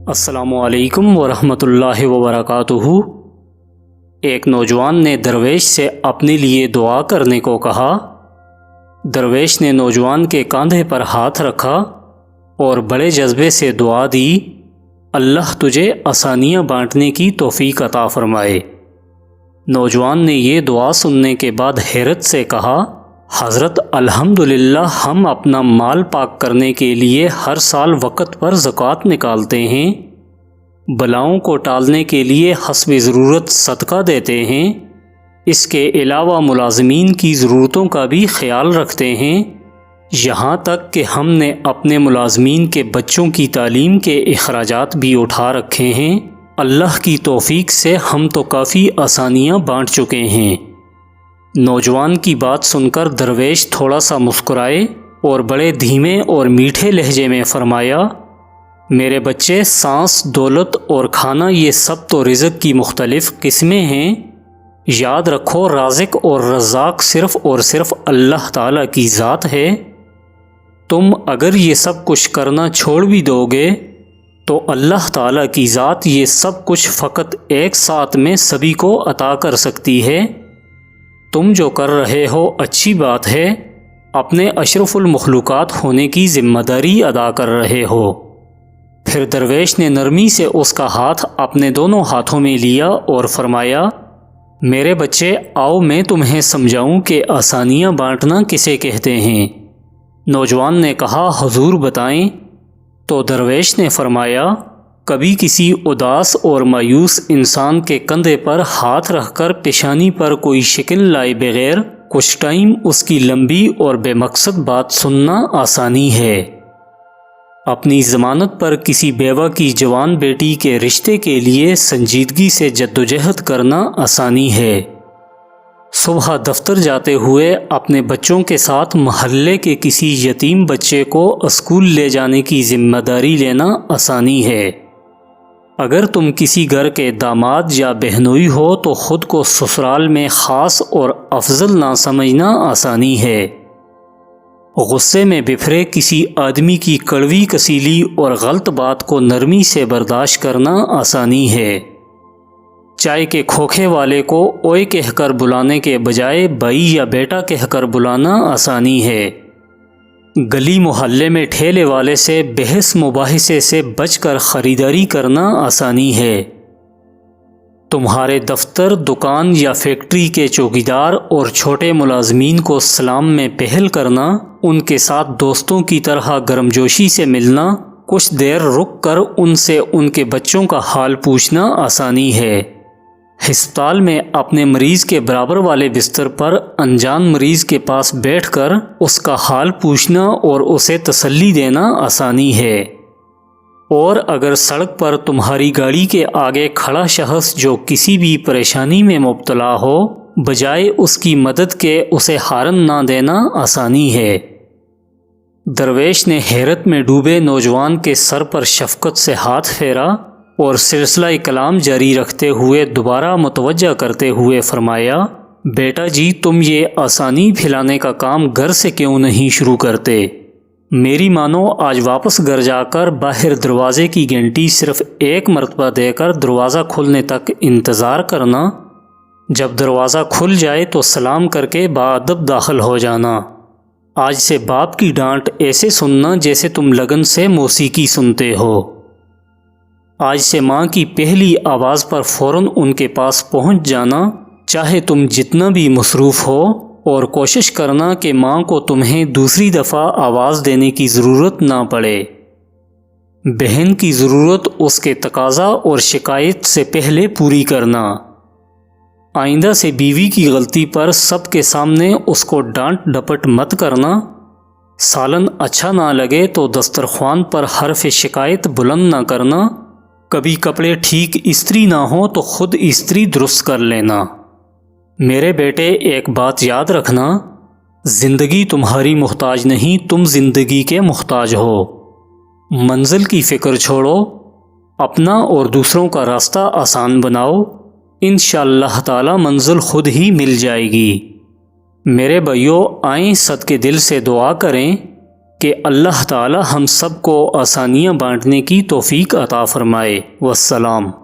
السلام علیکم ورحمۃ اللہ وبرکاتہ۔ ایک نوجوان نے درویش سے اپنے لیے دعا کرنے کو کہا۔ درویش نے نوجوان کے کاندھے پر ہاتھ رکھا اور بڑے جذبے سے دعا دی، اللہ تجھے آسانیاں بانٹنے کی توفیق عطا فرمائے۔ نوجوان نے یہ دعا سننے کے بعد حیرت سے کہا، حضرت الحمدللہ ہم اپنا مال پاک کرنے کے لیے ہر سال وقت پر زکوٰۃ نکالتے ہیں، بلاؤں کو ٹالنے کے لیے حسب ضرورت صدقہ دیتے ہیں، اس کے علاوہ ملازمین کی ضرورتوں کا بھی خیال رکھتے ہیں، یہاں تک کہ ہم نے اپنے ملازمین کے بچوں کی تعلیم کے اخراجات بھی اٹھا رکھے ہیں، اللہ کی توفیق سے ہم تو کافی آسانیاں بانٹ چکے ہیں۔ نوجوان کی بات سن کر درویش تھوڑا سا مسکرائے اور بڑے دھیمے اور میٹھے لہجے میں فرمایا، میرے بچے، سانس، دولت اور کھانا یہ سب تو رزق کی مختلف قسمیں ہیں، یاد رکھو رازق اور رزاق صرف اور صرف اللہ تعالیٰ کی ذات ہے۔ تم اگر یہ سب کچھ کرنا چھوڑ بھی دو گے تو اللہ تعالیٰ کی ذات یہ سب کچھ فقط ایک ساتھ میں سبھی کو عطا کر سکتی ہے۔ تم جو کر رہے ہو اچھی بات ہے، اپنے اشرف المخلوقات ہونے کی ذمہ داری ادا کر رہے ہو۔ پھر درویش نے نرمی سے اس کا ہاتھ اپنے دونوں ہاتھوں میں لیا اور فرمایا، میرے بچے آؤ میں تمہیں سمجھاؤں کہ آسانیاں بانٹنا کسے کہتے ہیں۔ نوجوان نے کہا، حضور بتائیں۔ تو درویش نے فرمایا، کبھی کسی اداس اور مایوس انسان کے کندھے پر ہاتھ رکھ کر پیشانی پر کوئی شکن لائے بغیر کچھ ٹائم اس کی لمبی اور بے مقصد بات سننا آسانی ہے۔ اپنی ضمانت پر کسی بیوہ کی جوان بیٹی کے رشتے کے لیے سنجیدگی سے جدوجہد کرنا آسانی ہے۔ صبح دفتر جاتے ہوئے اپنے بچوں کے ساتھ محلے کے کسی یتیم بچے کو اسکول لے جانے کی ذمہ داری لینا آسانی ہے۔ اگر تم کسی گھر کے داماد یا بہنوئی ہو تو خود کو سسرال میں خاص اور افضل نہ سمجھنا آسانی ہے۔ غصے میں بفرے کسی آدمی کی کڑوی کسیلی اور غلط بات کو نرمی سے برداشت کرنا آسانی ہے۔ چائے کے کھوکھے والے کو اوئے کہہ کر بلانے کے بجائے بھائی یا بیٹا کہہ کر بلانا آسانی ہے۔ گلی محلے میں ٹھیلے والے سے بحث مباحثے سے بچ کر خریداری کرنا آسانی ہے۔ تمہارے دفتر، دکان یا فیکٹری کے چوکیدار اور چھوٹے ملازمین کو سلام میں پہل کرنا، ان کے ساتھ دوستوں کی طرح گرمجوشی سے ملنا، کچھ دیر رک کر ان سے ان کے بچوں کا حال پوچھنا آسانی ہے۔ ہسپتال میں اپنے مریض کے برابر والے بستر پر انجان مریض کے پاس بیٹھ کر اس کا حال پوچھنا اور اسے تسلی دینا آسانی ہے۔ اور اگر سڑک پر تمہاری گاڑی کے آگے کھڑا شخص جو کسی بھی پریشانی میں مبتلا ہو، بجائے اس کی مدد کے اسے ہارن نہ دینا آسانی ہے۔ درویش نے حیرت میں ڈوبے نوجوان کے سر پر شفقت سے ہاتھ پھیرا اور سلسلہ کلام جاری رکھتے ہوئے دوبارہ متوجہ کرتے ہوئے فرمایا، بیٹا جی، تم یہ آسانی پھیلانے کا کام گھر سے کیوں نہیں شروع کرتے؟ میری مانو، آج واپس گھر جا کر باہر دروازے کی گھنٹی صرف ایک مرتبہ دے کر دروازہ کھلنے تک انتظار کرنا، جب دروازہ کھل جائے تو سلام کر کے باادب داخل ہو جانا۔ آج سے باپ کی ڈانٹ ایسے سننا جیسے تم لگن سے موسیقی سنتے ہو۔ آج سے ماں کی پہلی آواز پر فوراً ان کے پاس پہنچ جانا، چاہے تم جتنا بھی مصروف ہو، اور کوشش کرنا کہ ماں کو تمہیں دوسری دفعہ آواز دینے کی ضرورت نہ پڑے۔ بہن کی ضرورت اس کے تقاضا اور شکایت سے پہلے پوری کرنا۔ آئندہ سے بیوی کی غلطی پر سب کے سامنے اس کو ڈانٹ ڈپٹ مت کرنا۔ سالن اچھا نہ لگے تو دسترخوان پر حرف شکایت بلند نہ کرنا۔ کبھی کپڑے ٹھیک استری نہ ہوں تو خود استری درست کر لینا۔ میرے بیٹے، ایک بات یاد رکھنا، زندگی تمہاری محتاج نہیں، تم زندگی کے محتاج ہو۔ منزل کی فکر چھوڑو، اپنا اور دوسروں کا راستہ آسان بناؤ، انشاءاللہ تعالی منزل خود ہی مل جائے گی۔ میرے بھائیو، آئیں صدقے دل سے دعا کریں کہ اللہ تعالی ہم سب کو آسانیاں بانٹنے کی توفیق عطا فرمائے۔ والسلام۔